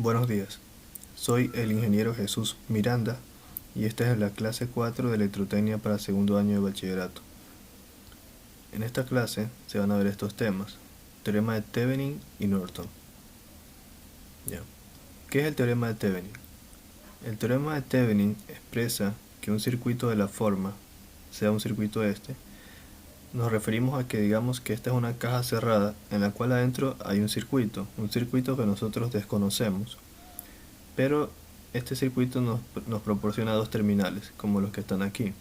Buenos días, soy el ingeniero Jesús Miranda y esta es la clase 4 de Electrotecnia para segundo año de bachillerato. En esta clase se van a ver estos temas: teorema de Thevenin y Norton. Ya. ¿Qué es el teorema de Thevenin? El teorema de Thevenin expresa que un circuito de la forma, sea un circuito nos referimos a que digamos que esta es una caja cerrada en la cual adentro hay un circuito que nosotros desconocemos, pero este circuito nos proporciona dos terminales, como los que están aquí.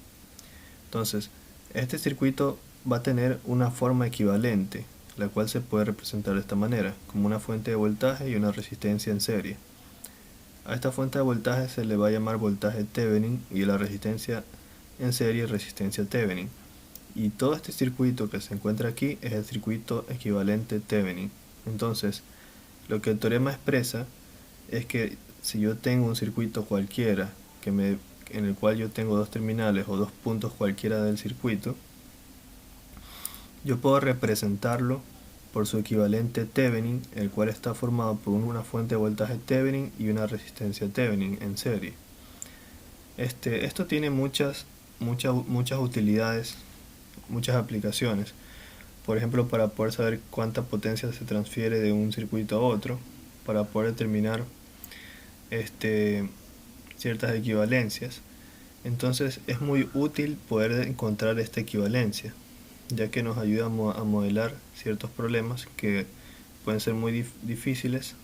Entonces, este circuito va a tener una forma equivalente, la cual se puede representar de esta manera, como una fuente de voltaje y una resistencia en serie. A esta fuente de voltaje se le va a llamar voltaje Thevenin y a la resistencia en serie resistencia Thevenin. Y todo este circuito que se encuentra aquí es el circuito equivalente Thevenin. Entonces, lo que el teorema expresa es que si yo tengo un circuito cualquiera en el cual yo tengo dos terminales o dos puntos cualquiera del circuito, yo puedo representarlo por su equivalente Thevenin, el cual está formado por una fuente de voltaje Thevenin y una resistencia Thevenin en serie. Esto tiene muchas utilidades, muchas aplicaciones. Por ejemplo, para poder saber cuánta potencia se transfiere de un circuito a otro, para poder determinar ciertas equivalencias. Entonces es muy útil poder encontrar esta equivalencia, ya que nos ayuda a modelar ciertos problemas que pueden ser muy difíciles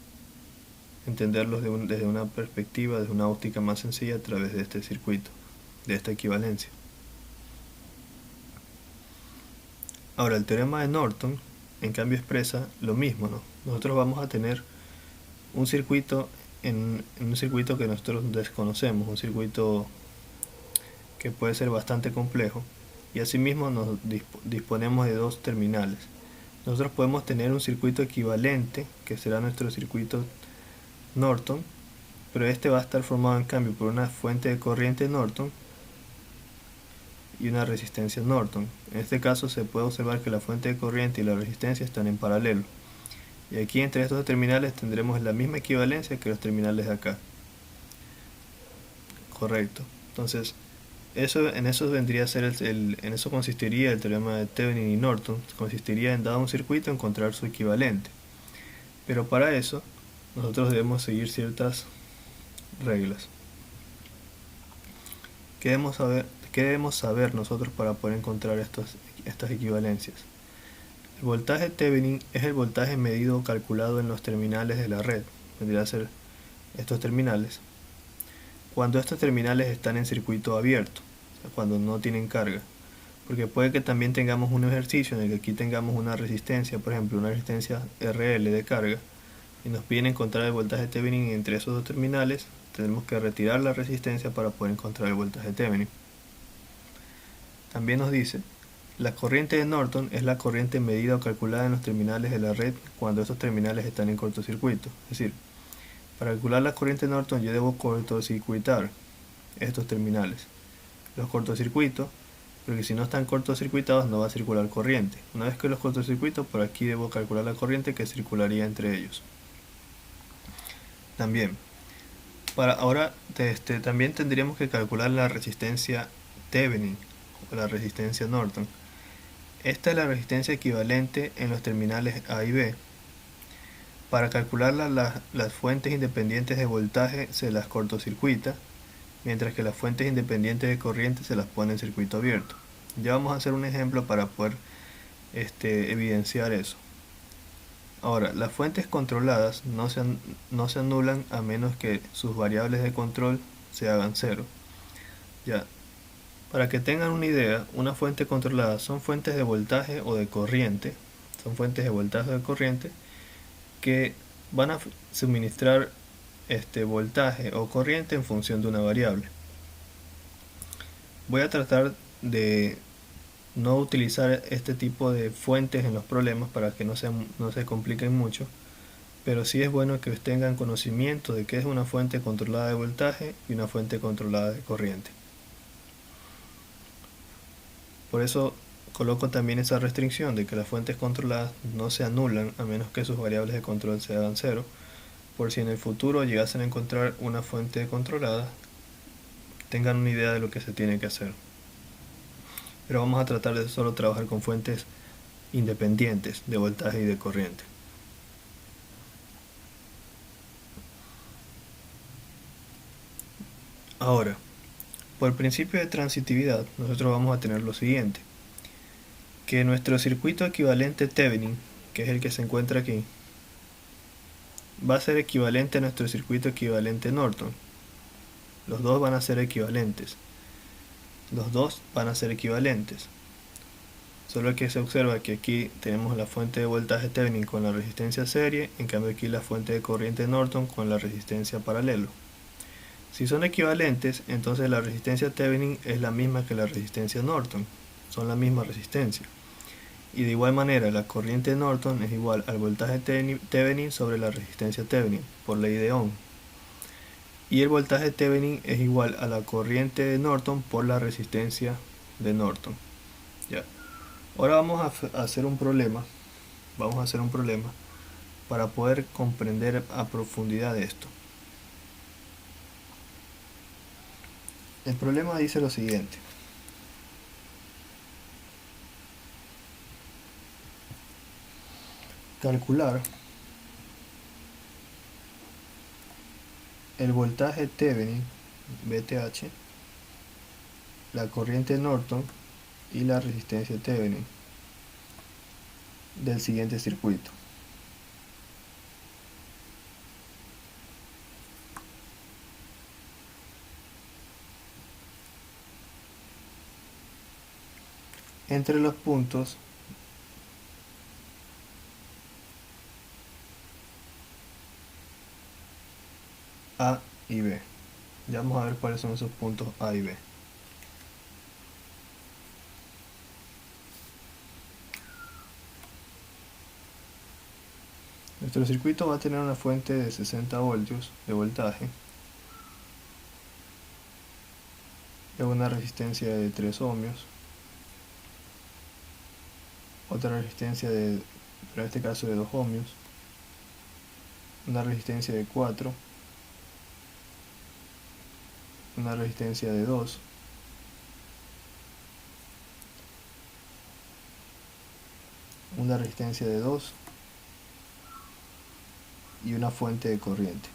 entenderlos desde una perspectiva, desde una óptica más sencilla a través de este circuito, de esta equivalencia. Ahora, el teorema de Norton en cambio expresa lo mismo, ¿no? Nosotros vamos a tener un circuito en un circuito que nosotros desconocemos, un circuito que puede ser bastante complejo, y asimismo nos disponemos de dos terminales. Nosotros podemos tener un circuito equivalente, que será nuestro circuito Norton, pero este va a estar formado en cambio por una fuente de corriente Norton y una resistencia Norton. En este caso se puede observar que la fuente de corriente y la resistencia están en paralelo. Y aquí entre estos dos terminales tendremos la misma equivalencia que los terminales de acá. Correcto. Entonces, en eso vendría a ser en eso consistiría el teorema de Thevenin y Norton. Consistiría en, dado un circuito, encontrar su equivalente. Pero para eso nosotros debemos seguir ciertas reglas. ¿Qué debemos saber nosotros para poder encontrar estas equivalencias? El voltaje Thevenin es el voltaje medido o calculado en los terminales de la red. Vendría a ser estos terminales, cuando estos terminales están en circuito abierto, o sea, cuando no tienen carga. Porque puede que también tengamos un ejercicio en el que aquí tengamos una resistencia, por ejemplo una resistencia RL de carga, y nos piden encontrar el voltaje Thevenin entre esos dos terminales. Tenemos que retirar la resistencia para poder encontrar el voltaje Thevenin. También nos dice: la corriente de Norton es la corriente medida o calculada en los terminales de la red cuando estos terminales están en cortocircuito. Es decir, para calcular la corriente de Norton yo debo cortocircuitar estos terminales. Los cortocircuitos, porque si no están cortocircuitados no va a circular corriente. Una vez que los cortocircuito, por aquí debo calcular la corriente que circularía entre ellos. También, también tendríamos que calcular la resistencia Thevenin o la resistencia Norton. Esta es la resistencia equivalente en los terminales A y B. Para calcularla, las fuentes independientes de voltaje se las cortocircuita, mientras que las fuentes independientes de corriente se las pone en circuito abierto. Ya vamos a hacer un ejemplo para poder evidenciar eso. Ahora, las fuentes controladas no se anulan a menos que sus variables de control se hagan cero. Ya, para que tengan una idea, una fuente controlada son fuentes de voltaje o de corriente, que van a suministrar voltaje o corriente en función de una variable. Voy a tratar de no utilizar este tipo de fuentes en los problemas para que no se compliquen mucho, pero sí es bueno que tengan conocimiento de qué es una fuente controlada de voltaje y una fuente controlada de corriente. Por eso coloco también esa restricción de que las fuentes controladas no se anulan a menos que sus variables de control se hagan cero, por si en el futuro llegasen a encontrar una fuente controlada, tengan una idea de lo que se tiene que hacer. Pero vamos a tratar de solo trabajar con fuentes independientes de voltaje y de corriente. Ahora, por principio de transitividad, nosotros vamos a tener lo siguiente: que nuestro circuito equivalente Thevenin, que es el que se encuentra aquí, va a ser equivalente a nuestro circuito equivalente Norton. Los dos van a ser equivalentes. Los dos van a ser equivalentes. Solo que se observa que aquí tenemos la fuente de voltaje Thevenin con la resistencia serie, en cambio aquí la fuente de corriente Norton con la resistencia paralelo. Si son equivalentes, entonces la resistencia Thevenin es la misma que la resistencia Norton. Son la misma resistencia. Y de igual manera, la corriente Norton es igual al voltaje Thevenin sobre la resistencia Thevenin, por ley de Ohm. Y el voltaje Thevenin es igual a la corriente de Norton por la resistencia de Norton. Ya. Ahora vamos a hacer un problema. Vamos a hacer un problema para poder comprender a profundidad esto. El problema dice lo siguiente: calcular el voltaje Thevenin, VTH, la corriente Norton y la resistencia Thevenin del siguiente circuito. Entre los puntos A y B. Ya vamos a ver cuáles son esos puntos A y B. Nuestro circuito va a tener una fuente de 60 voltios de voltaje, una resistencia de 3 ohmios, otra resistencia de, pero en este caso de 2 ohmios, una resistencia de 4, una resistencia de 2, una resistencia de 2 y una fuente de corriente.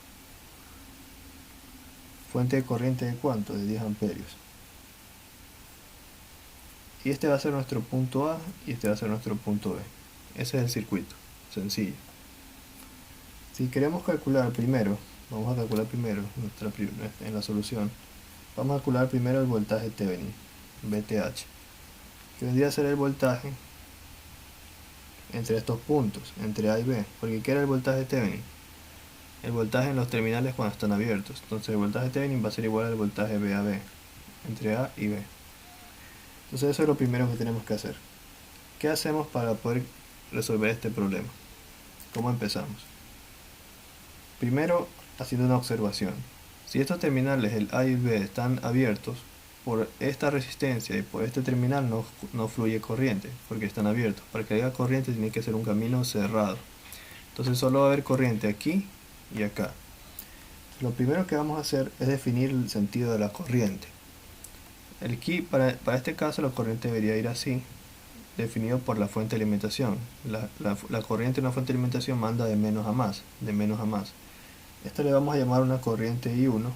¿Fuente de corriente de cuánto? De 10 amperios. Y este va a ser nuestro punto A y este va a ser nuestro punto B. Ese es el circuito, sencillo. Si queremos calcular primero, vamos a calcular primero en la solución, vamos a calcular primero el voltaje Thevenin, VTH, que vendría a ser el voltaje entre estos puntos, entre A y B. Porque ¿qué era el voltaje Thevenin? El voltaje en los terminales cuando están abiertos. Entonces el voltaje Thevenin va a ser igual al voltaje VAB, entre A y B. Entonces eso es lo primero que tenemos que hacer. ¿Qué hacemos para poder resolver este problema? ¿Cómo empezamos? Primero, haciendo una observación. Si estos terminales, el A y el B, están abiertos, por esta resistencia y por este terminal no fluye corriente, porque están abiertos. Para que haya corriente tiene que ser un camino cerrado. Entonces solo va a haber corriente aquí y acá. Lo primero que vamos a hacer es definir el sentido de la corriente. Aquí, para este caso, la corriente debería ir así, definido por la fuente de alimentación. La corriente en una fuente de alimentación manda de menos a más, de menos a más. Esta le vamos a llamar una corriente I1.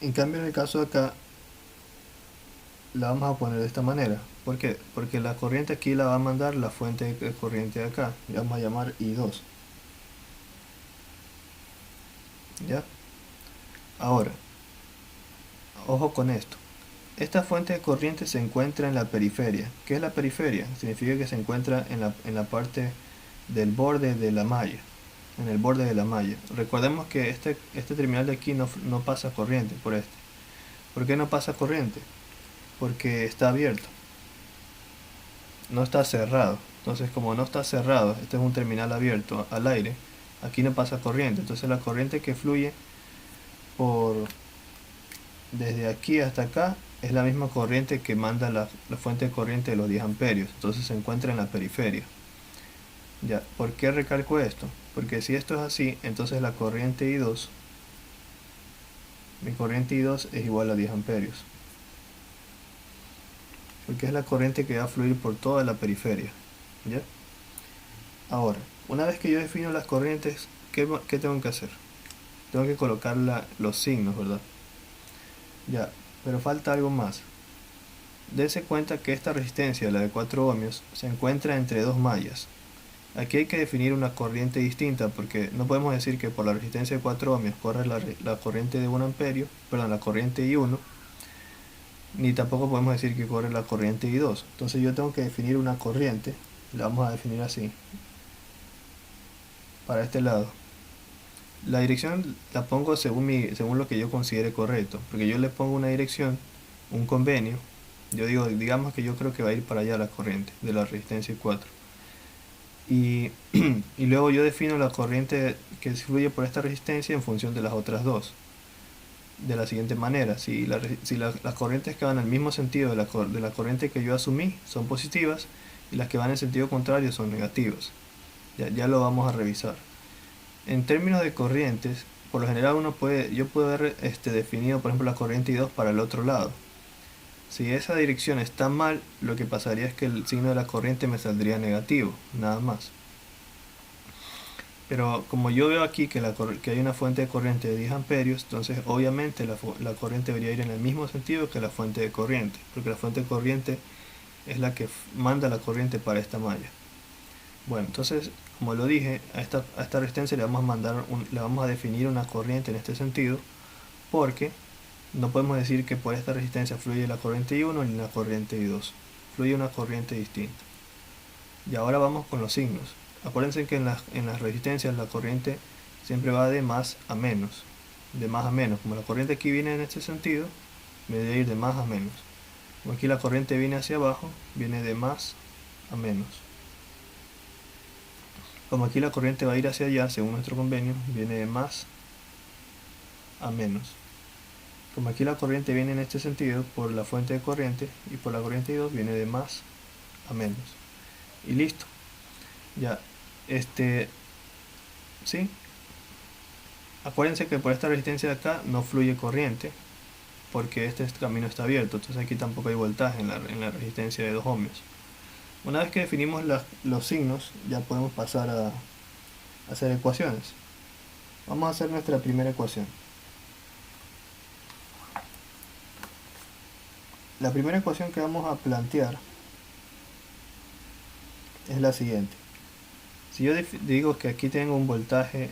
En cambio, en el caso de acá, la vamos a poner de esta manera. ¿Por qué? Porque la corriente aquí la va a mandar la fuente de corriente de acá. Le vamos a llamar I2. ¿Ya? Ahora, ojo con esto. Esta fuente de corriente se encuentra en la periferia. ¿Qué es la periferia? Significa que se encuentra en la parte del borde de la malla. En el borde de la malla. Recordemos que este terminal de aquí no pasa corriente por este. ¿Por qué no pasa corriente? Porque está abierto. No está cerrado. Entonces, como no está cerrado, este es un terminal abierto al aire, aquí no pasa corriente. Entonces la corriente que fluye desde aquí hasta acá es la misma corriente que manda la fuente de corriente de los 10 amperios. Entonces se encuentra en la periferia. Ya, ¿por qué recalco esto? Porque si esto es así, entonces la corriente I2, mi corriente I2 es igual a 10 amperios. Porque es la corriente que va a fluir por toda la periferia. ¿Ya? Ahora, una vez que yo defino las corrientes, ¿qué tengo que hacer? Tengo que colocar los signos, ¿verdad? Ya, pero falta algo más. Dense cuenta que esta resistencia, la de 4 ohmios, se encuentra entre dos mallas. Aquí hay que definir una corriente distinta porque no podemos decir que por la resistencia de 4 ohmios corre la corriente de 1 amperio, perdón, la corriente I1, ni tampoco podemos decir que corre la corriente I2. Entonces yo tengo que definir una corriente, la vamos a definir así, para este lado. La dirección la pongo según lo que yo considere correcto, porque yo le pongo una dirección, un convenio, yo digo, digamos que yo creo que va a ir para allá la corriente de la resistencia 4. Y, y luego yo defino la corriente que fluye por esta resistencia en función de las otras dos. De la siguiente manera, si las corrientes que van al mismo sentido de la corriente que yo asumí son positivas y las que van en sentido contrario son negativas. Ya lo vamos a revisar. En términos de corrientes, por lo general yo puedo haber definido por ejemplo la corriente I2 para el otro lado. Si esa dirección está mal, lo que pasaría es que el signo de la corriente me saldría negativo, nada más. Pero como yo veo aquí que hay una fuente de corriente de 10 amperios, entonces obviamente la corriente debería ir en el mismo sentido que la fuente de corriente, porque la fuente de corriente es la que manda la corriente para esta malla. Bueno, entonces, como lo dije, a esta resistencia le vamos a definir una corriente en este sentido, porque no podemos decir que por esta resistencia fluye la corriente I1 ni la corriente I2, fluye una corriente distinta. Y ahora vamos con los signos. Acuérdense que en las resistencias la corriente siempre va de más a menos. De más a menos. Como la corriente aquí viene en este sentido, me debe ir de más a menos. Como aquí la corriente viene hacia abajo, viene de más a menos. Como aquí la corriente va a ir hacia allá, según nuestro convenio, viene de más a menos. Como aquí la corriente viene en este sentido, por la fuente de corriente, y por la corriente I2 viene de más a menos. Y listo. Ya, ¿sí? Acuérdense que por esta resistencia de acá no fluye corriente, porque este camino está abierto, entonces aquí tampoco hay voltaje en la resistencia de 2 ohmios. Una vez que definimos los signos, ya podemos pasar a hacer ecuaciones. Vamos a hacer nuestra primera ecuación. La primera ecuación que vamos a plantear es la siguiente. Si yo digo que aquí tengo un voltaje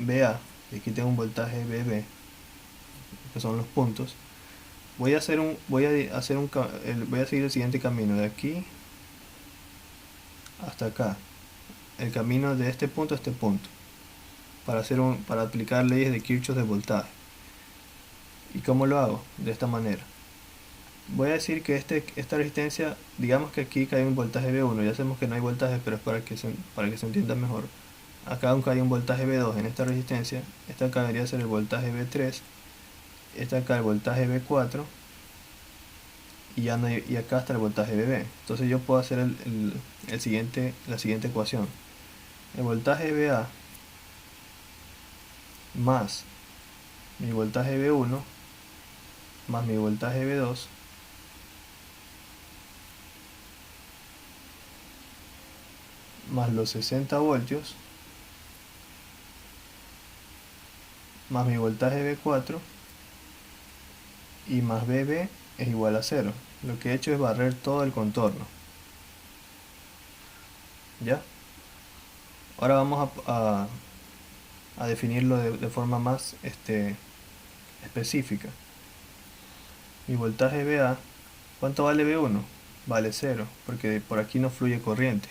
VA y aquí tengo un voltaje VB, que son los puntos, voy a seguir el siguiente camino de aquí hasta acá, el camino de este punto a este punto, para aplicar leyes de Kirchhoff de voltaje. ¿Y cómo lo hago? De esta manera. Voy a decir que esta resistencia, digamos que aquí cae un voltaje V1, ya sabemos que no hay voltaje, pero es para que se entienda mejor. Acá aunque hay un voltaje V2 en esta resistencia, esta acá debería ser el voltaje V3, esta acá el voltaje V4, y acá está el voltaje VB. Entonces yo puedo hacer la siguiente ecuación. El voltaje VA más mi voltaje V1 más mi voltaje V2 más los 60 voltios más mi voltaje V4 y más VB es igual a 0. Lo que he hecho es barrer todo el contorno. ¿Ya? Ahora vamos a definirlo de forma más específica. Mi voltaje VA, ¿cuánto vale V1? Vale 0, porque por aquí no fluye corriente,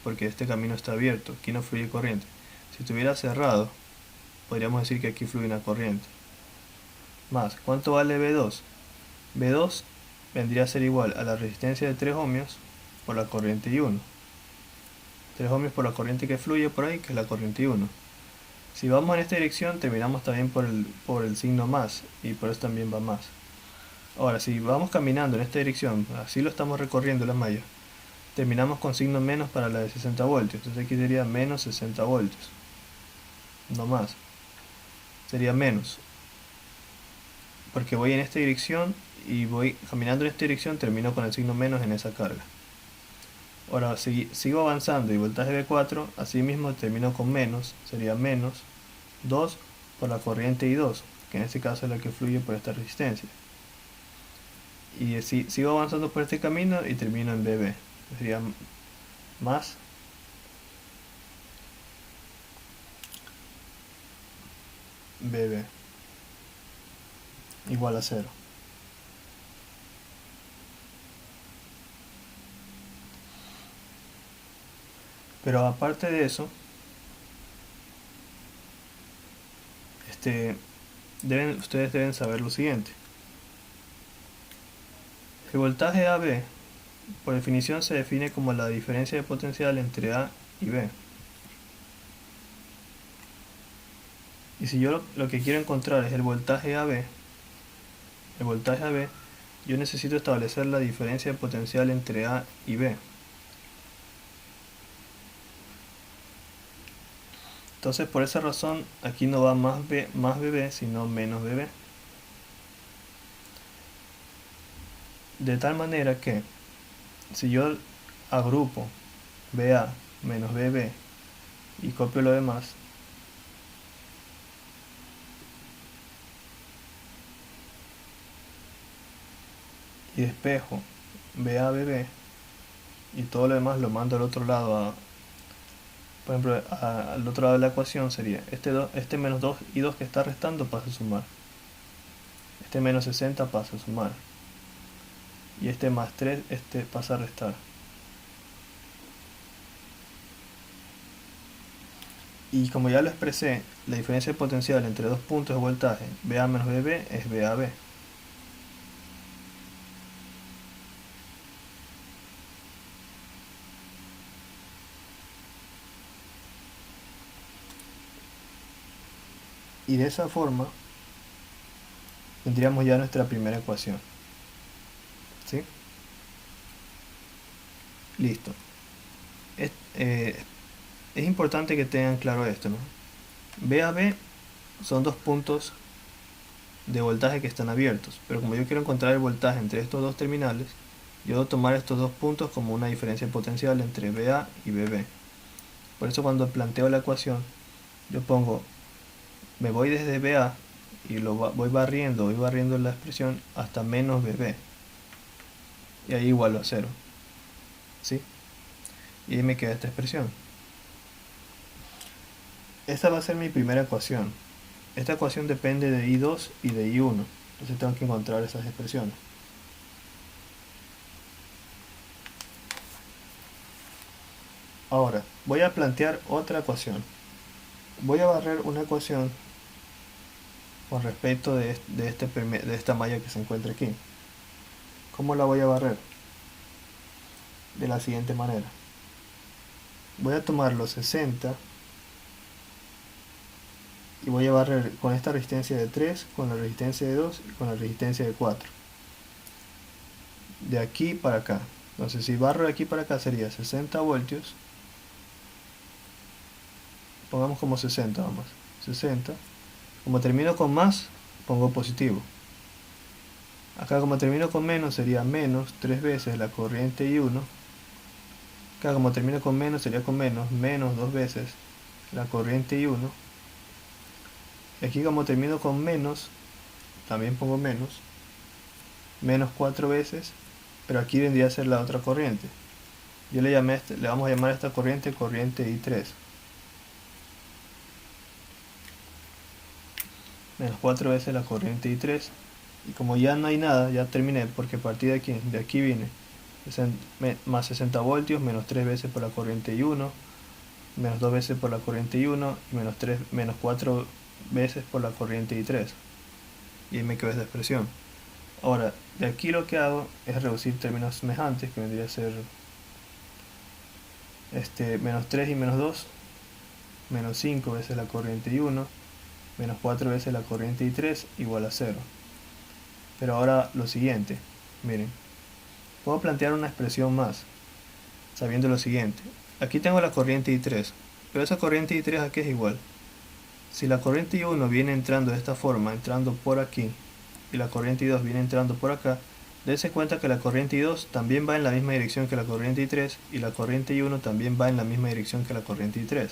porque este camino está abierto, aquí no fluye corriente. Si estuviera cerrado, podríamos decir que aquí fluye una corriente. Más, ¿cuánto vale V2? V2 vendría a ser igual a la resistencia de 3 ohmios por la corriente I1. 3 ohmios por la corriente que fluye por ahí, que es la corriente I1. Si vamos en esta dirección, terminamos también por el signo más, y por eso también va más. Ahora, si vamos caminando en esta dirección, así lo estamos recorriendo la malla, terminamos con signo menos para la de 60 voltios. Entonces aquí sería menos 60 voltios. No más. Sería menos. Porque voy en esta dirección y voy caminando en esta dirección, termino con el signo menos en esa carga. Ahora sigo avanzando y voltaje B4, así mismo termino con menos, sería menos 2 por la corriente I2, que en este caso es la que fluye por esta resistencia. Y así sigo avanzando por este camino y termino en BB. Sería más BB igual a 0. Pero aparte de eso, ustedes deben saber lo siguiente. El voltaje AB, por definición, se define como la diferencia de potencial entre A y B. Y si yo lo que quiero encontrar es el voltaje AB, yo necesito establecer la diferencia de potencial entre A y B. Entonces, por esa razón, aquí no va más BB, sino menos BB. De tal manera que, si yo agrupo BA menos BB y copio lo demás, y despejo BA, BB, y todo lo demás lo mando al otro lado, por ejemplo, al otro lado de la ecuación sería este menos 2 y 2 que está restando pasa a sumar. Este menos 60 pasa a sumar. Y este más 3, este pasa a restar. Y como ya lo expresé, la diferencia de potencial entre dos puntos de voltaje, BA menos BB, es BAB. Y de esa forma tendríamos ya nuestra primera ecuación. ¿Sí? Listo. Es importante que tengan claro esto, ¿no? BAB son dos puntos de voltaje que están abiertos, pero como yo quiero encontrar el voltaje entre estos dos terminales, yo debo tomar estos dos puntos como una diferencia potencial entre BA y BB. Por eso cuando planteo la ecuación, yo pongo, me voy desde BA y voy barriendo la expresión hasta menos BB. Y ahí igualo a 0. ¿Sí? Y ahí me queda esta expresión. Esta va a ser mi primera ecuación. Esta ecuación depende de I2 y de I1. Entonces tengo que encontrar esas expresiones. Ahora, voy a plantear otra ecuación. Voy a barrer una ecuación con respecto de esta malla que se encuentra aquí. ¿Cómo la voy a barrer? De la siguiente manera. Voy a tomar los 60 y voy a barrer con esta resistencia de 3, con la resistencia de 2 y con la resistencia de 4. De aquí para acá. Entonces si barro de aquí para acá sería 60 voltios. Pongamos como 60, vamos. 60. Como termino con más, pongo positivo. Acá como termino con menos sería menos 3 veces la corriente I1. Acá como termino con menos sería con menos 2 veces la corriente I1. Y aquí como termino con menos, también pongo menos 4 veces, pero aquí vendría a ser la otra corriente. Yo le vamos a llamar a esta corriente I3. Menos 4 veces la corriente I3. Y como ya no hay nada, ya terminé, porque a partir de aquí viene más 60 voltios, menos 3 veces por la corriente I1, menos 2 veces por la corriente I1 y menos 4 veces por la corriente I3. Y ahí me quedó esta expresión. Ahora, de aquí lo que hago es reducir términos semejantes, que vendría a ser menos 3 y menos 2, menos 5 veces la corriente I1, menos 4 veces la corriente I3 igual a 0. Pero ahora lo siguiente, miren, puedo plantear una expresión más. sabiendo lo siguiente. Aquí tengo la corriente I3, pero esa corriente I3 aquí es igual. Si la corriente I1 viene entrando de esta forma, entrando por aquí, y la corriente I2 viene entrando por acá, dense cuenta que la corriente I2 también va en la misma dirección que la corriente I3, y la corriente I1 también va en la misma dirección que la corriente I3.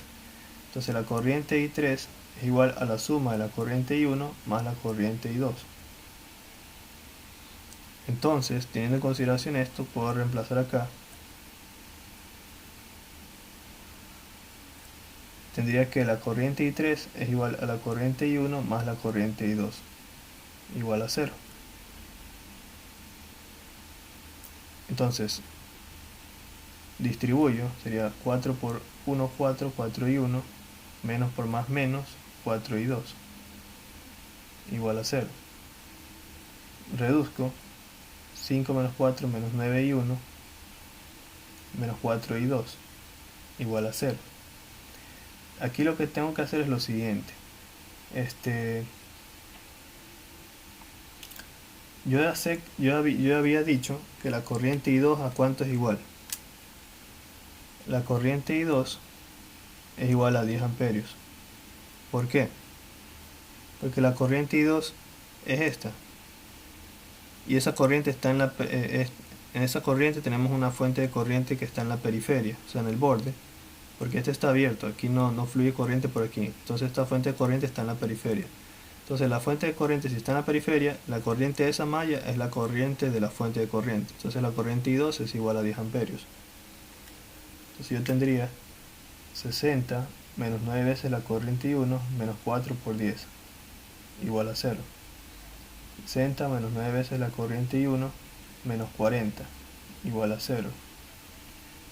Entonces la corriente I3 es igual a la suma de la corriente I1 más la corriente I2. Entonces, teniendo en consideración esto, puedo reemplazar acá. Tendría que la corriente I3 es igual a la corriente I1 más la corriente I2, igual a 0. Entonces, distribuyo, sería 4 por 1, 4, 4 y 1, menos por más menos, 4 y 2, igual a 0. Reduzco, 5 menos 4 menos 9 y 1, menos 4 y 2, igual a 0. Aquí lo que tengo que hacer es lo siguiente. Yo había dicho que la corriente I2 a cuánto es igual. La corriente I2 es igual a 10 amperios. ¿Por qué? Porque la corriente I2 es esta. Y esa corriente está en esa corriente tenemos una fuente de corriente que está en la periferia, o sea, en el borde. Porque este está abierto, aquí no fluye corriente por aquí. Entonces esta fuente de corriente está en la periferia. Entonces la fuente de corriente, si está en la periferia, la corriente de esa malla es la corriente de la fuente de corriente. Entonces la corriente I2 es igual a 10 amperios. Entonces yo tendría 60 menos 9 veces la corriente I1 menos 4 por 10, igual a 0. 60 menos 9 veces la corriente I1 menos 40, igual a 0.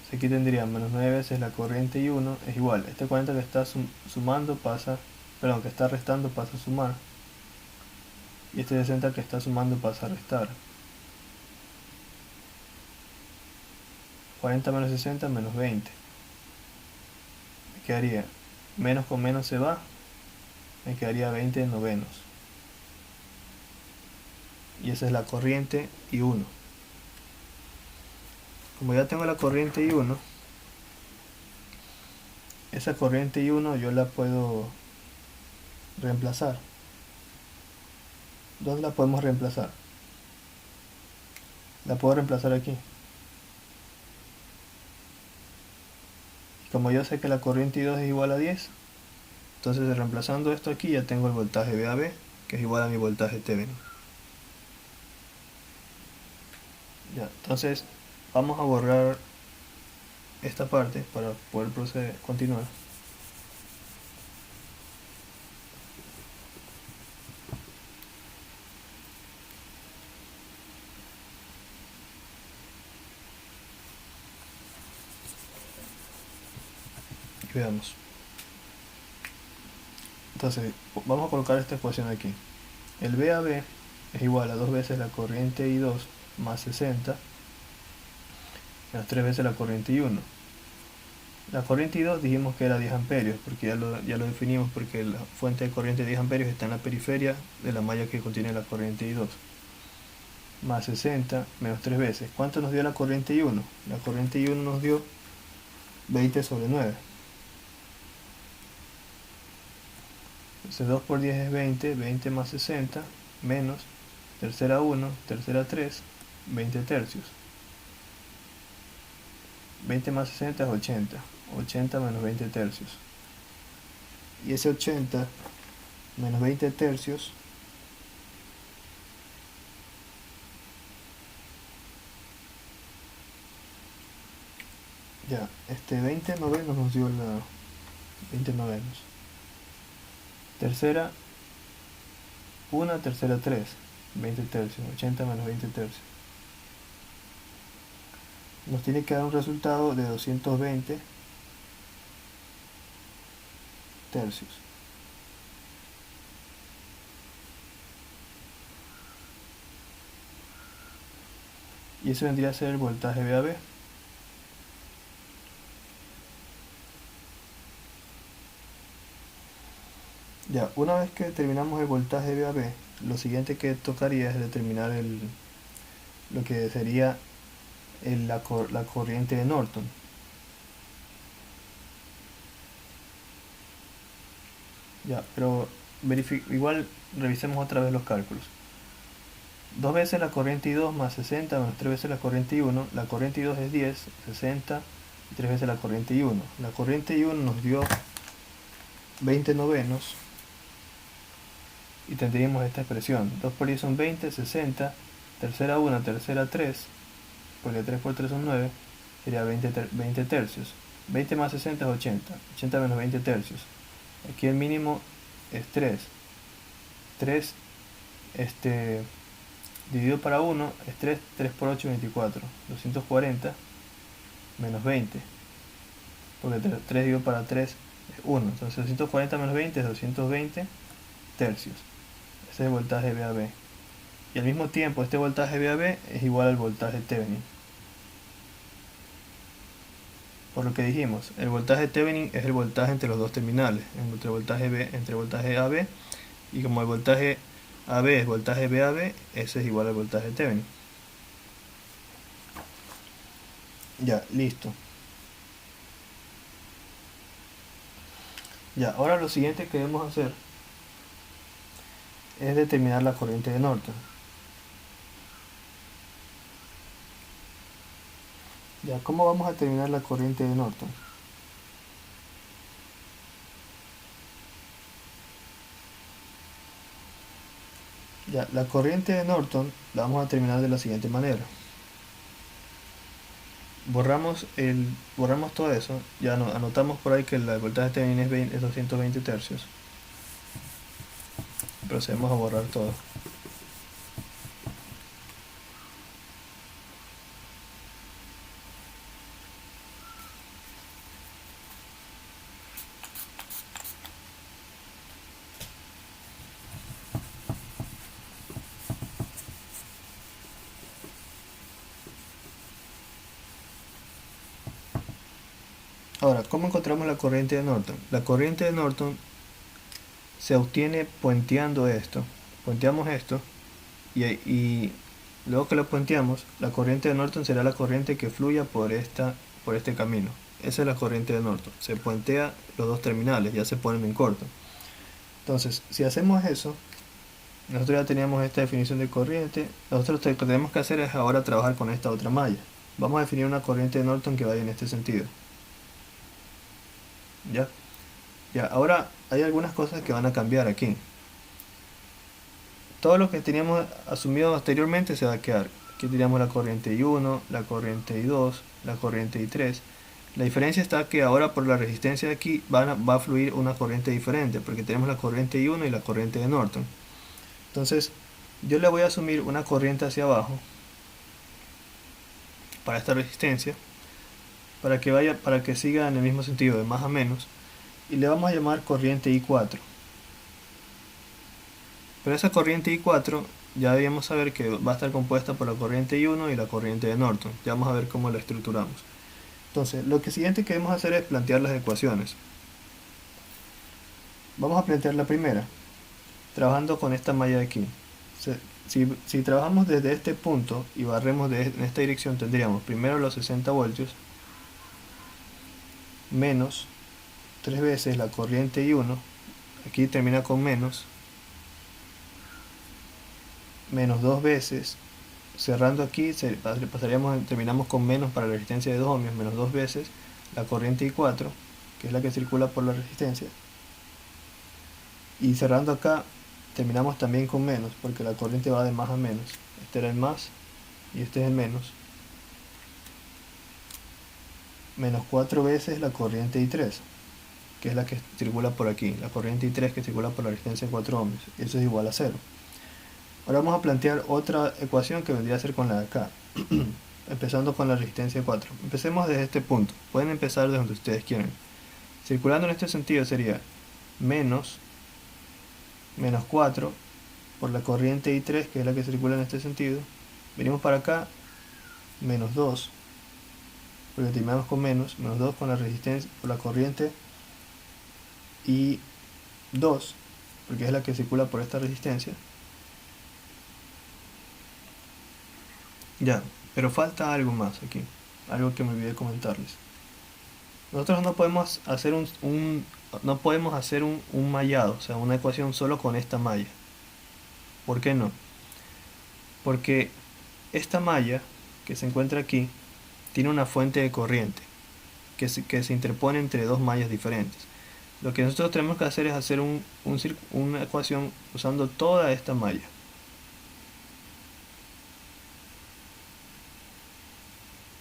Entonces aquí tendría menos 9 veces la corriente I1 es igual. Este 40 que está sumando pasa, perdón, que está restando pasa a sumar. Y este 60 que está sumando pasa a restar. 40 menos 60 menos 20. Me quedaría, menos con menos se va, me quedaría 20 novenos. Y esa es la corriente I1. Como ya tengo la corriente I1, esa corriente I1 yo la puedo reemplazar. ¿Dónde la podemos reemplazar? La puedo reemplazar aquí. Como yo sé que la corriente I2 es igual a 10, entonces reemplazando esto aquí ya tengo el voltaje VAB, que es igual a mi voltaje Thevenin. Ya, entonces vamos a borrar esta parte para poder continuar. Y veamos. Entonces vamos a colocar esta ecuación aquí. El VAB es igual a 2 veces la corriente I2 más 60 menos 3 veces la corriente I1. La corriente I2 dijimos que era 10 amperios, porque ya lo definimos, porque la fuente de corriente de 10 amperios está en la periferia de la malla que contiene la corriente I2. Más 60 menos 3 veces. ¿Cuánto nos dio la corriente I1? La corriente I1 nos dio 20 sobre 9. Entonces 2 por 10 es 20, 20 más 60, menos, tercera 1, tercera 3, 20 tercios. 20 más 60 es 80, 80 menos 20 tercios. Y ese 80 menos 20 tercios ya, 20 novenos nos dio la 20 novenos. Tercera 1, tercera 3, 20 tercios, 80 menos 20 tercios. Nos tiene que dar un resultado de 220 tercios. Y ese vendría a ser el voltaje VAB. Ya, una vez que determinamos el voltaje VAB, lo siguiente que tocaría es determinar lo que sería la corriente de Norton. Ya, pero igual revisemos otra vez los cálculos. 2 veces la corriente I2 más 60 menos 3 veces la corriente I1. La corriente I2 es 10, 60 y 3 veces la corriente I1. La corriente I1 nos dio 20 novenos y tendríamos esta expresión. 2 por 10 son 20, 60, tercera 1, tercera 3, porque 3 por 3 son 9, sería 20 tercios. 20 más 60 es 80, 80 menos 20 tercios. Aquí el mínimo es 3. 3 dividido para 1 es 3, 3 por 8, 24. 240 menos 20. Porque 3 dividido para 3 es 1. Entonces 240 menos 20 es 220 tercios. Ese es el voltaje VAB. Y al mismo tiempo este voltaje VAB es igual al voltaje Thevenin. Por lo que dijimos, el voltaje Thevenin es el voltaje entre los dos terminales, entre el voltaje AB, y como el voltaje AB es voltaje VAB, ese es igual al voltaje Thevenin. Ya, listo. Ya, ahora lo siguiente que debemos hacer es determinar la corriente de Norton. Ya, ¿cómo vamos a determinar la corriente de Norton? Ya, la corriente de Norton la vamos a determinar de la siguiente manera. Borramos todo eso. Ya anotamos por ahí que el voltaje Thevenin es 220 tercios. Procedemos a borrar todo. Ahora, ¿cómo encontramos la corriente de Norton? La corriente de Norton se obtiene puenteando esto. Puenteamos esto y luego que lo puenteamos, la corriente de Norton será la corriente que fluya por este camino. Esa es la corriente de Norton. Se puentea los dos terminales, ya se ponen en corto. Entonces, si hacemos eso, nosotros ya teníamos esta definición de corriente. Nosotros lo que tenemos que hacer es ahora trabajar con esta otra malla. Vamos a definir una corriente de Norton que vaya en este sentido. ¿Ya? Ya, ahora hay algunas cosas que van a cambiar aquí. Todo lo que teníamos asumido anteriormente se va a quedar. Aquí teníamos la corriente I1, la corriente I2, la corriente I3. La diferencia está que ahora por la resistencia de aquí va a fluir una corriente diferente, porque tenemos la corriente I1 y la corriente de Norton. Entonces, yo le voy a asumir una corriente hacia abajo para esta resistencia, para que siga en el mismo sentido, de más a menos, y le vamos a llamar corriente I4. Pero esa corriente I4 ya debíamos saber que va a estar compuesta por la corriente I1 y la corriente de Norton. Ya vamos a ver cómo la estructuramos. Entonces, lo siguiente que debemos hacer es plantear las ecuaciones. Vamos a plantear la primera, trabajando con esta malla de aquí. Si trabajamos desde este punto y barremos en esta dirección, tendríamos primero los 60 voltios menos 3 veces la corriente I1, aquí termina con menos 2 veces, cerrando aquí terminamos con menos para la resistencia de 2 ohmios, menos 2 veces la corriente I4, que es la que circula por la resistencia, y cerrando acá terminamos también con menos, porque la corriente va de más a menos. Este era el más y este es el menos, menos 4 veces la corriente I3, que es la que circula por aquí, la corriente I3 que circula por la resistencia de 4 ohmios, eso es igual a 0. Ahora vamos a plantear otra ecuación que vendría a ser con la de acá, empezando con la resistencia de 4. Empecemos desde este punto, pueden empezar desde donde ustedes quieran. Circulando en este sentido sería menos 4 por la corriente I3, que es la que circula en este sentido. Venimos para acá, menos 2, porque terminamos con menos 2 con la resistencia, por la corriente I2, porque es la que circula por esta resistencia. Ya, pero falta algo más aquí, algo que me olvidé comentarles. Nosotros no podemos hacer no podemos hacer un mallado, o sea, una ecuación solo con esta malla. ¿Por qué no? Porque esta malla que se encuentra aquí tiene una fuente de corriente que se interpone entre dos mallas diferentes. Lo que nosotros tenemos que hacer es hacer una ecuación usando toda esta malla.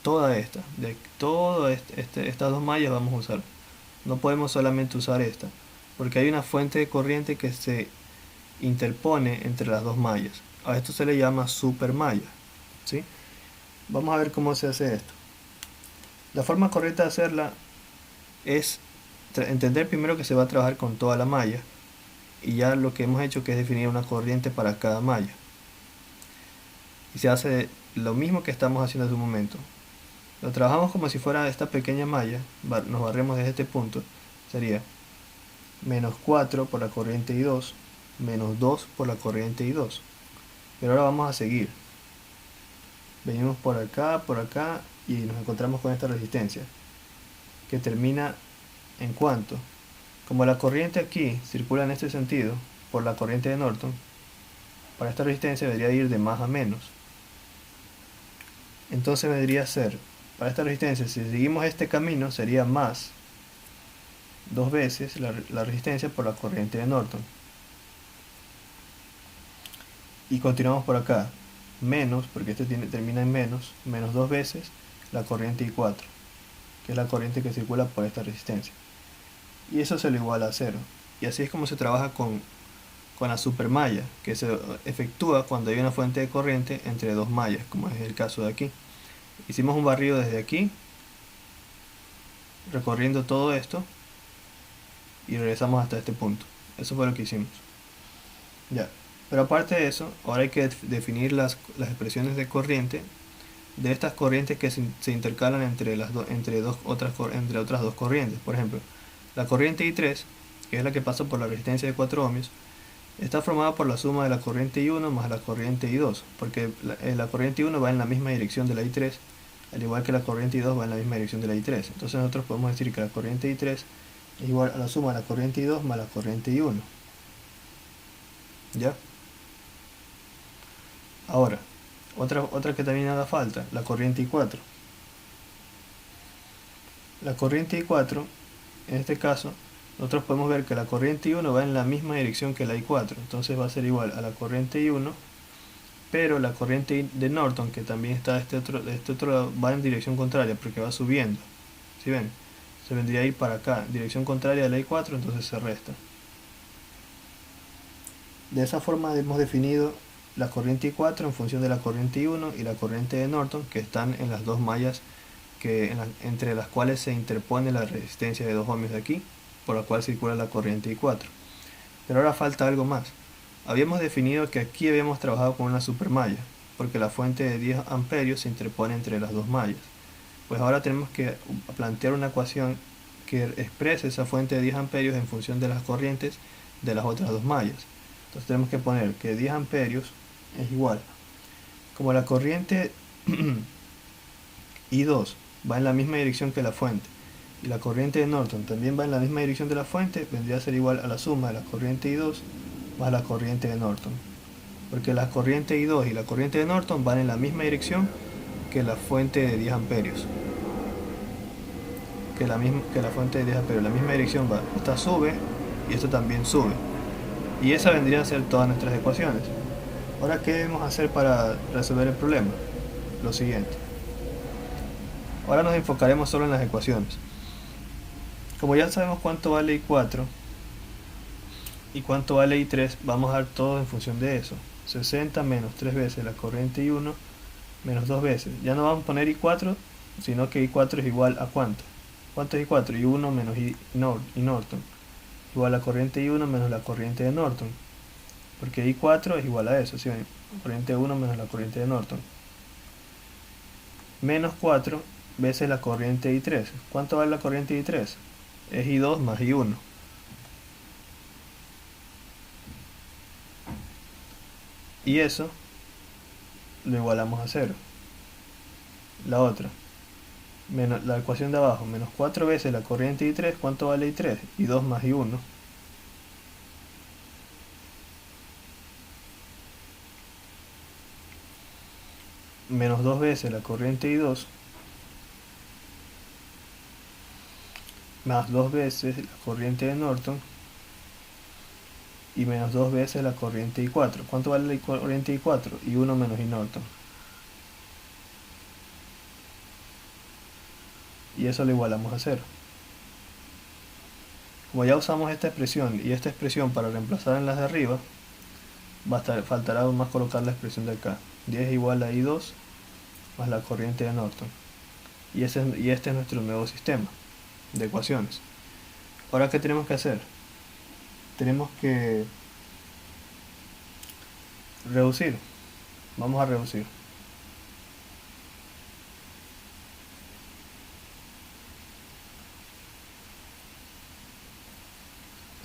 Toda esta, de todas estas dos mallas vamos a usar. No podemos solamente usar esta, porque hay una fuente de corriente que se interpone entre las dos mallas. A esto se le llama supermalla, ¿sí? Vamos a ver cómo se hace esto. La forma correcta de hacerla es entender primero que se va a trabajar con toda la malla, y ya lo que hemos hecho que es definir una corriente para cada malla. Y se hace lo mismo que estamos haciendo hace un momento. Lo trabajamos como si fuera esta pequeña malla, nos barremos desde este punto, sería menos 4 por la corriente I2, menos 2 por la corriente I2. Pero ahora vamos a seguir. Venimos por acá y nos encontramos con esta resistencia, que termina en cuanto. Como la corriente aquí circula en este sentido, por la corriente de Norton, para esta resistencia debería ir de más a menos. Entonces vendría a ser, para esta resistencia, si seguimos este camino, sería más dos veces la resistencia por la corriente de Norton. Y continuamos por acá, menos, porque este termina en menos dos veces la corriente I4, que es la corriente que circula por esta resistencia. Y eso se lo iguala a cero. Y así es como se trabaja con la supermalla, que se efectúa cuando hay una fuente de corriente entre dos mallas, como es el caso de aquí. Hicimos un barrido desde aquí, recorriendo todo esto, y regresamos hasta este punto. Eso fue lo que hicimos. Ya. Pero aparte de eso, ahora hay que definir las expresiones de corriente de estas corrientes que se intercalan entre otras dos corrientes. Por ejemplo, la corriente I3, que es la que pasa por la resistencia de 4 ohmios, está formada por la suma de la corriente I1 más la corriente I2, porque la corriente I1 va en la misma dirección de la I3, al igual que la corriente I2 va en la misma dirección de la I3. Entonces nosotros podemos decir que la corriente I3 es igual a la suma de la corriente I2 más la corriente I1. ¿Ya? Ahora, otra que también haga falta, la corriente I4. La corriente I4, en este caso, nosotros podemos ver que la corriente I1 va en la misma dirección que la I4, entonces va a ser igual a la corriente I1, pero la corriente de Norton, que también está de este otro lado, va en dirección contraria porque va subiendo. ¿Sí ven? Se vendría a ir para acá, dirección contraria a la I4, entonces se resta. De esa forma hemos definido la corriente I4 en función de la corriente I1 y la corriente de Norton, que están en las dos mallas entre las cuales se interpone la resistencia de 2 ohmios de aquí, por la cual circula la corriente I4. Pero ahora falta algo más. Habíamos definido que aquí habíamos trabajado con una supermalla, porque la fuente de 10 amperios se interpone entre las dos mallas. Pues ahora tenemos que plantear una ecuación que exprese esa fuente de 10 amperios en función de las corrientes de las otras dos mallas. Entonces tenemos que poner que 10 amperios es igual. Como la corriente I2 va en la misma dirección que la fuente y la corriente de Norton también va en la misma dirección de la fuente, vendría a ser igual a la suma de la corriente I2 más la corriente de Norton, porque la corriente I2 y la corriente de Norton van en la misma dirección que la fuente de 10 amperios, que la fuente de 10 amperios, la misma dirección va, esta sube y esta también sube, y esa vendría a ser todas nuestras ecuaciones. Ahora, ¿qué debemos hacer para resolver el problema? Lo siguiente. Ahora nos enfocaremos solo en las ecuaciones. Como ya sabemos cuánto vale I4 y cuánto vale I3, vamos a dar todo en función de eso. 60 menos 3 veces la corriente I1 menos 2 veces. Ya no vamos a poner I4, sino que I4 es igual a ¿cuánto? ¿Cuánto es I4? I1 menos I Norton. Igual a la corriente I1 menos la corriente de Norton. Porque I4 es igual a eso, ¿sí ven? La corriente 1 menos la corriente de Norton. Menos 4 veces la corriente I3. ¿Cuánto vale la corriente I3? Es I2 más I1. Y eso lo igualamos a 0. La otra. Menos la ecuación de abajo, menos 4 veces la corriente I3, ¿cuánto vale I3? I2 más I1. Menos 2 veces la corriente I2, más 2 veces la corriente de Norton, y menos 2 veces la corriente I4. ¿Cuánto vale la corriente I4? I1 menos I Norton. Y eso lo igualamos a 0. Como ya usamos esta expresión y esta expresión para reemplazar en las de arriba, faltará aún más colocar la expresión de acá. 10 es igual a I2 más la corriente de Norton. Y este es nuestro nuevo sistema de ecuaciones. Ahora, ¿qué tenemos que hacer? Tenemos que reducir. Vamos a reducir.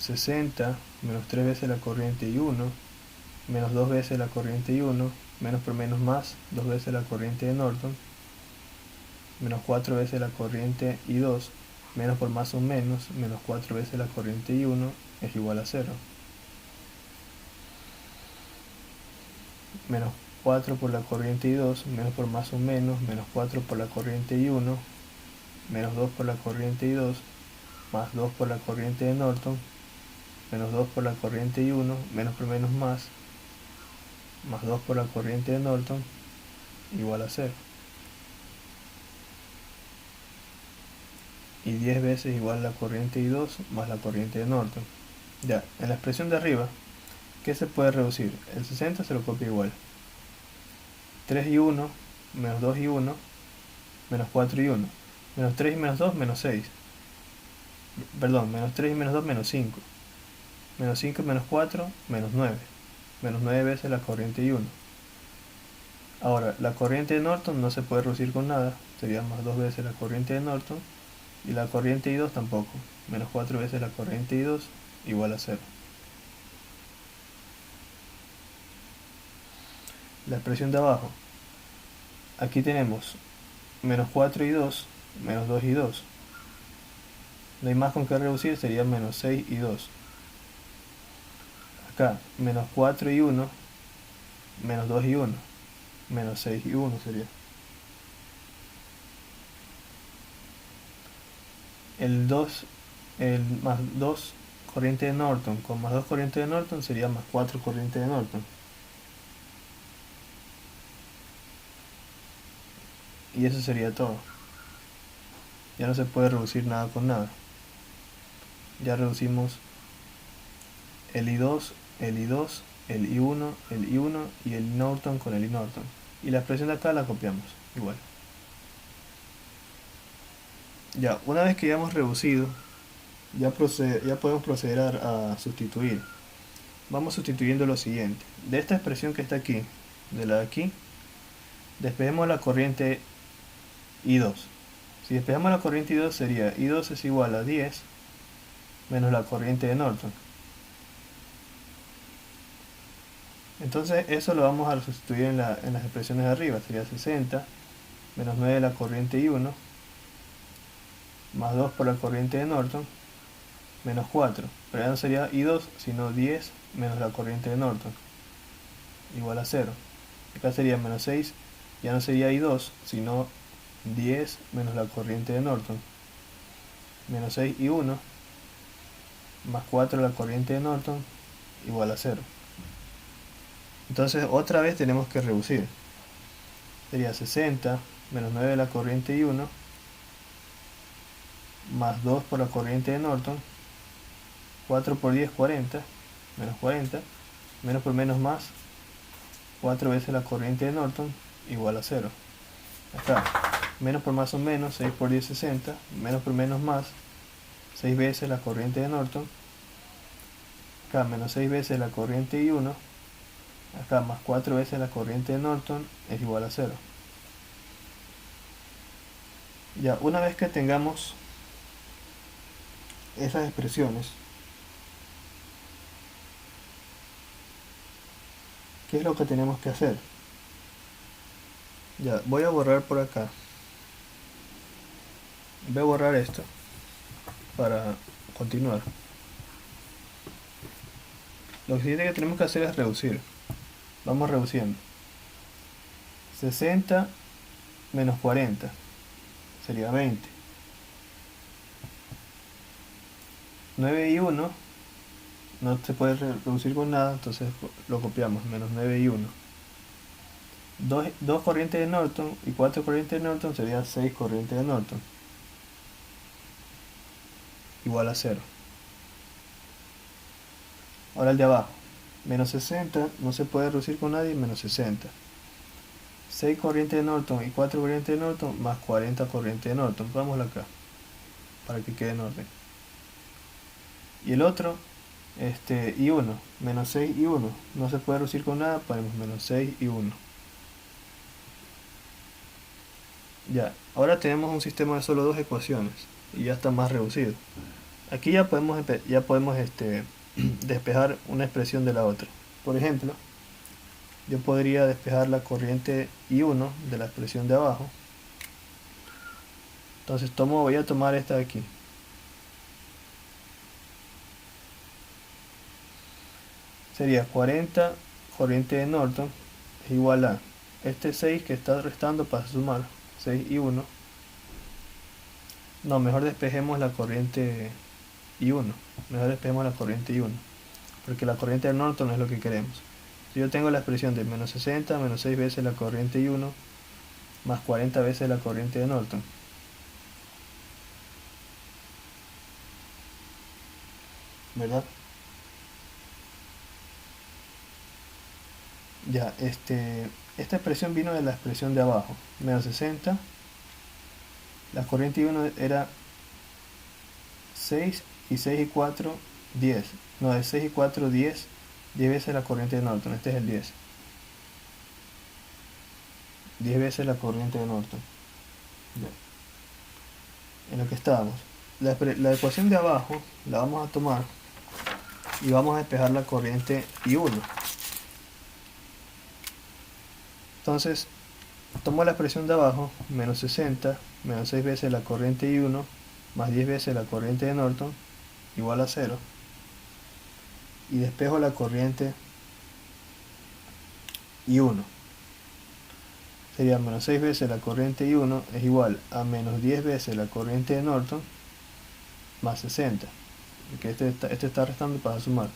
$60 menos 3 veces la corriente I1 menos 2 veces la corriente I1 menos por menos más 2 veces la corriente de Norton menos 4 veces la corriente I2 menos por más un menos 4 veces la corriente I1 es igual a 0. Menos 4 por la corriente I2 menos por más un menos 4 por la corriente I1 menos 2 por la corriente I2 más 2 por la corriente de Norton menos 2 por la corriente I1 menos por menos más 2 por la corriente de Norton igual a 0. Y 10 veces igual la corriente I2 más la corriente de Norton. Ya, en la expresión de arriba, ¿qué se puede reducir? El 60 se lo copia igual. 3 y 1 menos 2 y 1 menos 4 y 1. Menos 3 y menos 2 menos 6. Perdón, menos 3 y menos 2 menos 5. Menos 5 y menos 4 menos 9. Menos 9 veces la corriente I1. Ahora, la corriente de Norton no se puede reducir con nada. Sería más 2 veces la corriente de Norton. Y la corriente I2 tampoco. Menos 4 veces la corriente I2 igual a 0. La expresión de abajo. Aquí tenemos menos 4 y 2 menos 2 y 2. No hay más con qué reducir, sería menos 6 y 2. Acá, menos 4 y 1 menos 2 y 1. Menos 6 y 1 sería. El 2, el más 2 corriente de Norton con más 2 corriente de Norton sería más 4 corriente de Norton. Y eso sería todo. Ya no se puede reducir nada con nada. Ya reducimos el I2, el I2, el I1, el I1 y el Norton con el I Norton. Y la expresión de acá la copiamos, igual. Ya, una vez que ya hemos reducido, ya podemos proceder a sustituir. Vamos sustituyendo lo siguiente. De esta expresión que está aquí, de la de aquí, despejemos la corriente I2. Si despejamos la corriente I2 sería I2 es igual a 10 menos la corriente de Norton. Entonces eso lo vamos a sustituir en las expresiones de arriba. Sería 60 menos 9 la corriente I1 más 2 por la corriente de Norton menos 4. Pero ya no sería I2 sino 10 menos la corriente de Norton igual a 0. Acá sería menos 6, ya no sería I2 sino 10 menos la corriente de Norton menos 6 y 1 más 4 la corriente de Norton igual a 0. Entonces otra vez tenemos que reducir. Sería 60 menos 9 la corriente I1 más 2 por la corriente de Norton. 4 por 10, 40, menos 40, menos por menos más, 4 veces la corriente de Norton, igual a 0. Acá, menos por más o menos, 6 por 10, 60, menos por menos más, 6 veces la corriente de Norton. Acá, menos 6 veces la corriente I1, acá, más 4 veces la corriente de Norton, es igual a 0. Ya, una vez que tengamos esas expresiones, ¿qué es lo que tenemos que hacer? Ya, voy a borrar por acá. Voy a borrar esto para continuar. Lo siguiente que tenemos que hacer es reducir. Vamos reduciendo. 60 menos 40 sería 20. 9 y 1 no se puede reducir con nada, entonces lo copiamos. Menos 9 y 1. 2 corrientes de Norton y 4 corrientes de Norton sería 6 corrientes de Norton. Igual a 0. Ahora el de abajo. Menos 60 no se puede reducir con nadie, menos 60. 6 corrientes de Norton y 4 corrientes de Norton más 40 corrientes de Norton. Pongámoslo acá para que quede en orden. Y el otro, y 1, menos 6 y 1. No se puede reducir con nada, ponemos menos 6 y 1. Ya, ahora tenemos un sistema de solo dos ecuaciones y ya está más reducido. Aquí ya podemos despejar una expresión de la otra. Por ejemplo, yo podría despejar la corriente I1 de la expresión de abajo. Entonces voy a tomar esta de aquí. Sería 40 corriente de Norton es igual a este 6 que está restando para sumar 6 y 1. No, mejor despejemos la corriente I1. Mejor despejemos la corriente I1. Porque la corriente de Norton es lo que queremos. Si yo tengo la expresión de menos 60 menos 6 veces la corriente I1 más 40 veces la corriente de Norton. ¿Verdad? Ya, esta expresión vino de la expresión de abajo. Menos 60. La corriente I1 era 6 y 6 y 4, 10. No, de 6 y 4, 10. 10 veces la corriente de Norton. Este es el 10. 10 veces la corriente de Norton. Ya. En lo que estábamos. La ecuación de abajo la vamos a tomar y vamos a despejar la corriente I1. Entonces, tomo la expresión de abajo, menos 60, menos 6 veces la corriente I1, más 10 veces la corriente de Norton, igual a 0. Y despejo la corriente I1. Sería menos 6 veces la corriente I1 es igual a menos 10 veces la corriente de Norton, más 60. Porque este está restando pasa a sumar.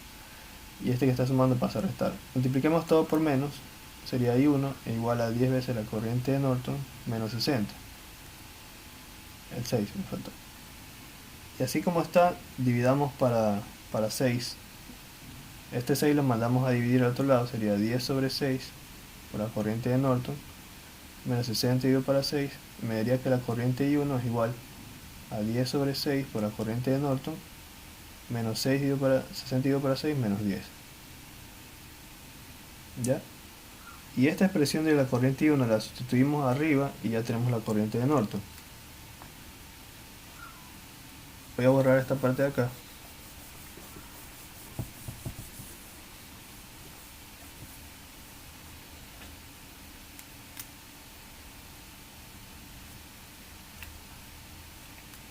Y este que está sumando pasa a restar. Multipliquemos todo por menos. Sería I1 es igual a 10 veces la corriente de Norton menos 60. El 6 me faltó. Y así como está, dividamos para 6. Este 6 lo mandamos a dividir al otro lado. Sería 10 sobre 6 por la corriente de Norton menos 60 dividido para 6. Me daría que la corriente I1 es igual a 10 sobre 6 por la corriente de Norton menos 6 dividido para 60 dividido para 6 menos 10. ¿Ya? Y esta expresión de la corriente I1 la sustituimos arriba y ya tenemos la corriente de Norton. Voy a borrar esta parte de acá.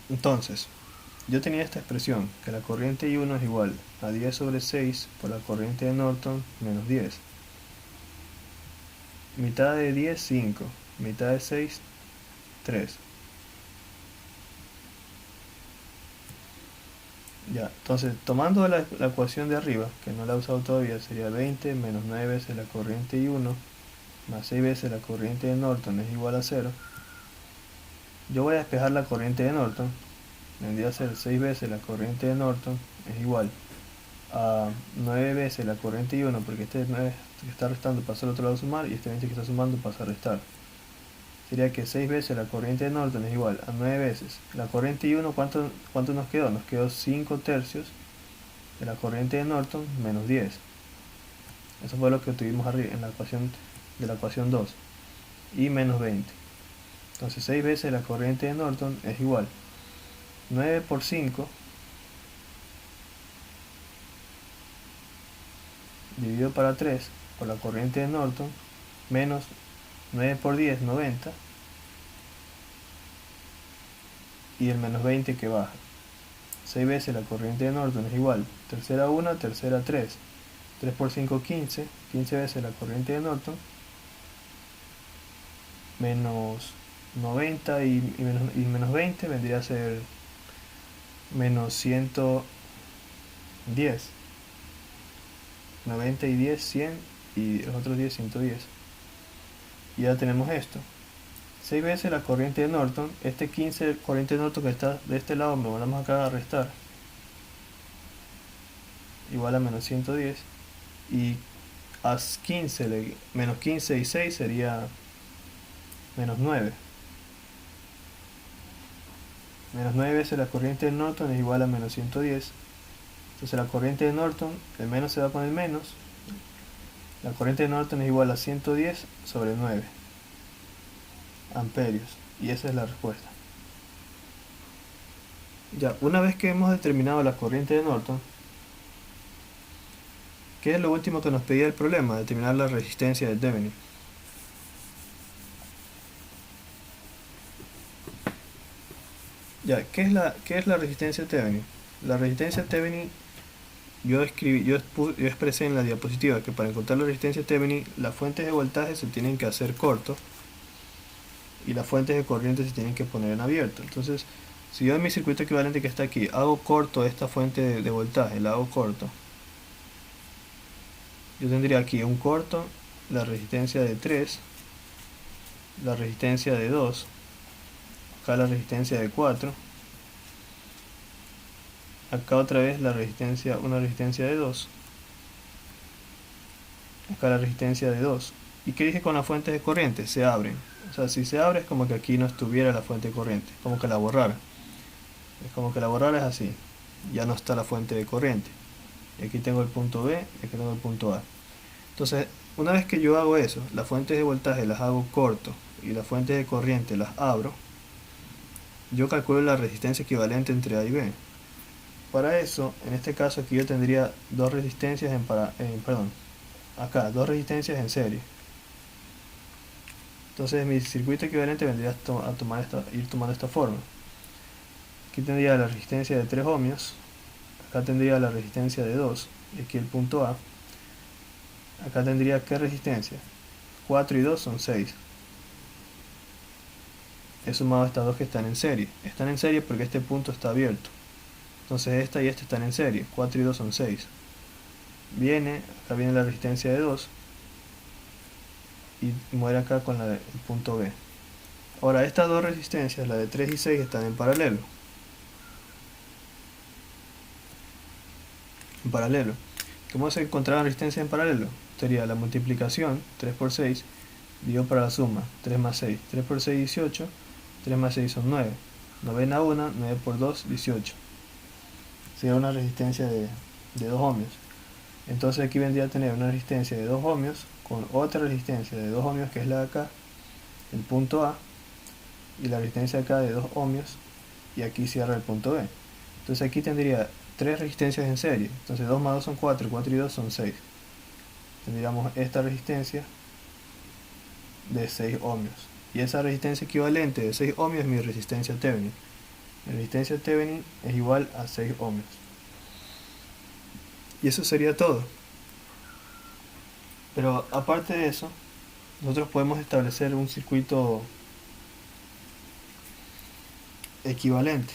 Entonces, yo tenía esta expresión, que la corriente I1 es igual a 10 sobre 6 por la corriente de Norton menos 10. Mitad de 10, 5. Mitad de 6, 3. Ya, entonces tomando la ecuación de arriba, que no la he usado todavía, sería 20 menos 9 veces la corriente I1 más 6 veces la corriente de Norton es igual a 0. Yo voy a despejar la corriente de Norton. Vendría a ser 6 veces la corriente de Norton es igual a 9 veces la corriente I1, porque este 9 que está restando pasa al otro lado a sumar y este 20 que está sumando pasa a restar. Sería que 6 veces la corriente de Norton es igual a 9 veces la corriente I1. ¿Cuánto nos quedó? Nos quedó 5 tercios de la corriente de Norton menos 10. Eso fue lo que tuvimos arriba en la ecuación de la ecuación 2. Y menos 20. Entonces 6 veces la corriente de Norton es igual 9 por 5 dividido para 3 por la corriente de Norton menos 9 por 10, 90, y el menos 20 que baja. 6 veces la corriente de Norton es igual, tercera 1, tercera 3. 3 por 5, 15. 15 veces la corriente de Norton, menos 90 y menos 20 vendría a ser menos 110. 90 y 10, 100, y los otros 10, 110. Y ya tenemos esto. 6 veces la corriente de Norton. Este 15 corriente de Norton que está de este lado, me volvemos acá a restar, igual a menos 110. Y a 15, menos 15 y 6 sería menos 9. Menos 9 veces la corriente de Norton es igual a menos 110. Entonces la corriente de Norton, el menos se va con el menos. La corriente de Norton es igual a 110 sobre 9 amperios. Y esa es la respuesta. Ya, una vez que hemos determinado la corriente de Norton, ¿qué es lo último que nos pedía el problema? Determinar la resistencia de Thevenin. Ya, ¿qué es la resistencia de Thevenin? La resistencia de Thevenin, yo expresé en la diapositiva que para encontrar la resistencia de Thevenin, las fuentes de voltaje se tienen que hacer cortos y las fuentes de corriente se tienen que poner en abierto. Entonces, si yo en mi circuito equivalente que está aquí hago corto esta fuente de voltaje, la hago corto, yo tendría aquí un corto, la resistencia de 3, la resistencia de 2, acá la resistencia de 4, acá otra vez una resistencia de 2, acá la resistencia de 2. ¿Y qué dije con las fuentes de corriente? Se abren. O sea, si se abre es como que aquí no estuviera la fuente de corriente, como que la borrara. Es como que la borrara es así, ya no está la fuente de corriente. Y aquí tengo el punto B, y aquí tengo el punto A. Entonces, una vez que yo hago eso, las fuentes de voltaje las hago corto y las fuentes de corriente las abro, yo calculo la resistencia equivalente entre A y B. Para eso, en este caso aquí yo tendría dos resistencias dos resistencias en serie. Entonces mi circuito equivalente vendría a ir tomando esta forma. Aquí tendría la resistencia de 3 ohmios, acá tendría la resistencia de 2, y aquí el punto A. Acá tendría ¿qué resistencia? 4 y 2 son 6. He sumado estas dos que están en serie. Están en serie porque este punto está abierto. Entonces esta y esta están en serie. 4 y 2 son 6. Acá viene la resistencia de 2 y muere acá con el punto B. Ahora estas dos resistencias, la de 3 y 6, están en paralelo. ¿Cómo se encontrará la resistencia en paralelo? Sería la multiplicación, 3 por 6, dividido para la suma, 3 más 6. 3 por 6, 18. 3 más 6 son 9. Novena 1, 9 por 2, 18. Sería una resistencia de 2 ohmios. Entonces aquí vendría a tener una resistencia de 2 ohmios con otra resistencia de 2 ohmios que es la de acá, el punto A, y la resistencia acá de 2 ohmios, y aquí cierra el punto B. Entonces aquí tendría 3 resistencias en serie. Entonces 2 más 2 son 4, 4 y 2 son 6. Tendríamos esta resistencia de 6 ohmios. Y esa resistencia equivalente de 6 ohmios es mi resistencia Thevenin. Mi resistencia Thevenin es igual a 6 ohmios. Y eso sería todo. Pero aparte de eso, nosotros podemos establecer un circuito equivalente.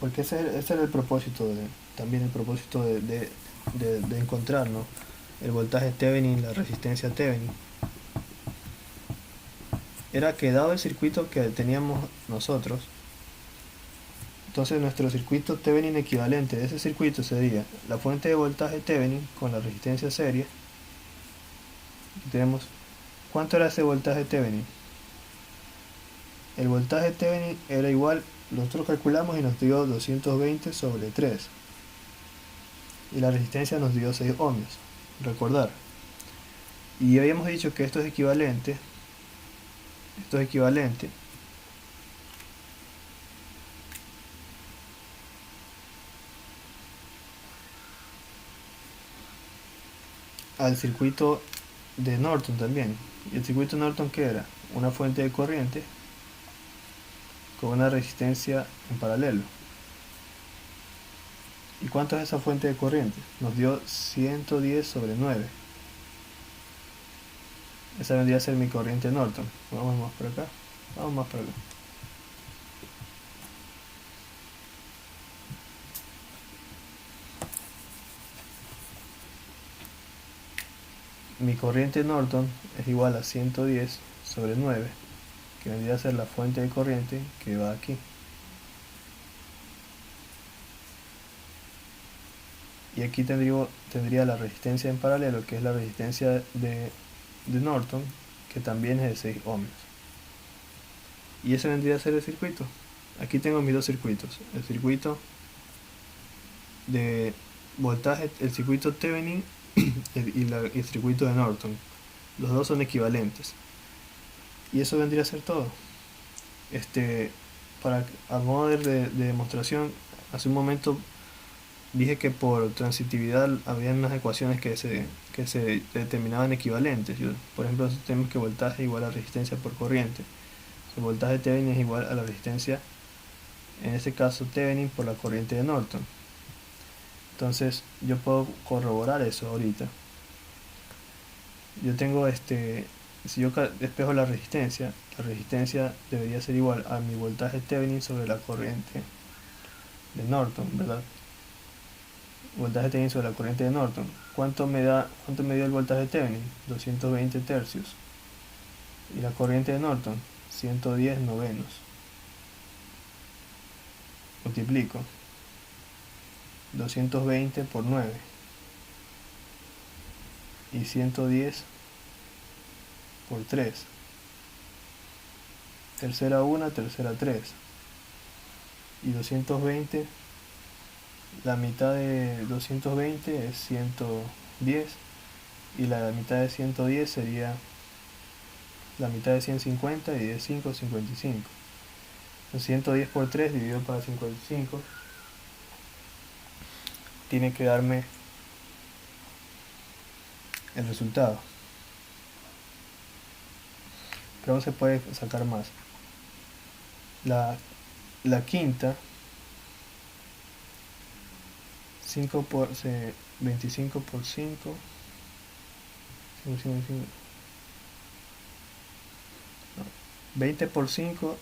Porque ese era el propósito también el propósito de encontrar, ¿no?, el voltaje Thevenin, la resistencia Thevenin. Era que dado el circuito que teníamos nosotros, entonces nuestro circuito Thevenin equivalente de ese circuito sería la fuente de voltaje Thevenin con la resistencia serie. Aquí tenemos, ¿cuánto era ese voltaje Thevenin? El voltaje Thevenin era igual, nosotros calculamos y nos dio 220 sobre 3. Y la resistencia nos dio 6 ohmios, recordar. Y habíamos dicho que esto es equivalente al circuito de Norton también. ¿Y el circuito Norton qué era? Una fuente de corriente con una resistencia en paralelo. ¿Y cuánto es esa fuente de corriente? Nos dio 110 sobre 9. Esa vendría a ser mi corriente Norton. Vamos más por acá. Vamos más por acá. Mi corriente Norton es igual a 110 sobre 9, que vendría a ser la fuente de corriente que va aquí. Y aquí tendría la resistencia en paralelo, que es la resistencia de Norton, que también es de 6 ohms. Y ese vendría a ser el circuito. Aquí tengo mis dos circuitos. El circuito de voltaje, el circuito Thevenin y el circuito de Norton. Los dos son equivalentes. Y eso vendría a ser todo. A modo de demostración, hace un momento dije que por transitividad había unas ecuaciones que se determinaban equivalentes. Por ejemplo, tenemos que voltaje igual a resistencia por corriente. El voltaje Thevenin es igual a la resistencia, en este caso Thevenin, por la corriente de Norton. Entonces yo puedo corroborar eso ahorita. Yo tengo si yo despejo la resistencia debería ser igual a mi voltaje Thevenin sobre la corriente de Norton, ¿verdad? Voltaje Thevenin sobre la corriente de Norton. ¿Cuánto me dio el voltaje Thevenin? 220 tercios. Y la corriente de Norton, 110 novenos. Multiplico 220 por 9 y 110 por 3. Tercera 1, tercera 3. Y 220, la mitad de 220 es 110 y la mitad de 110 sería la mitad de 150 y de 5, 55. 110 por 3 dividido para 55 tiene que darme el resultado. Pero se puede sacar más. La quinta, 25 por 5, 20 por 5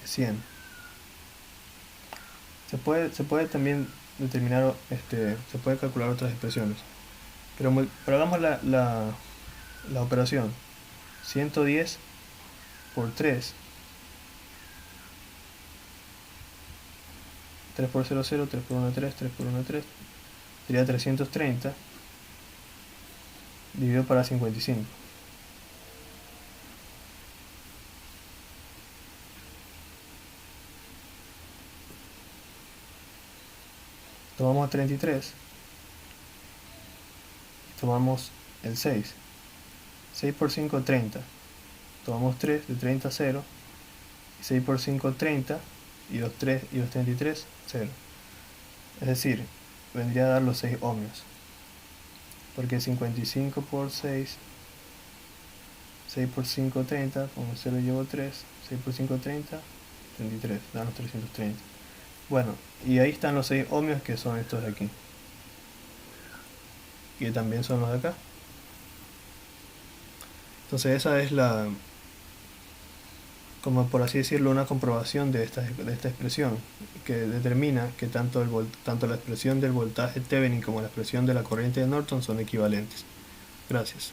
es 100. Se puede también determinar, se puede calcular otras expresiones. Pero hagamos la operación. 110 por 3. 3 por 0, 0, 3 por 1, 3, 3 por 1, 3. Sería 330 dividido para 55. Tomamos 33. Tomamos el 6. 6 por 5, 30. Tomamos 3, de 30 a 0. Y 6 por 5, 30. Y los 3 y los 33, 0. Es decir, vendría a dar los 6 ohmios. Porque 55 por 6, 6 por 5, 30. Como 0 llevo 3. 6 por 5, 30. 33. Dan los 330. Bueno, y ahí están los 6 ohmios, que son estos de aquí. Y también son los de acá. Entonces esa es como por así decirlo, una comprobación de esta expresión, que determina que tanto la expresión del voltaje Thevenin como la expresión de la corriente de Norton son equivalentes. Gracias.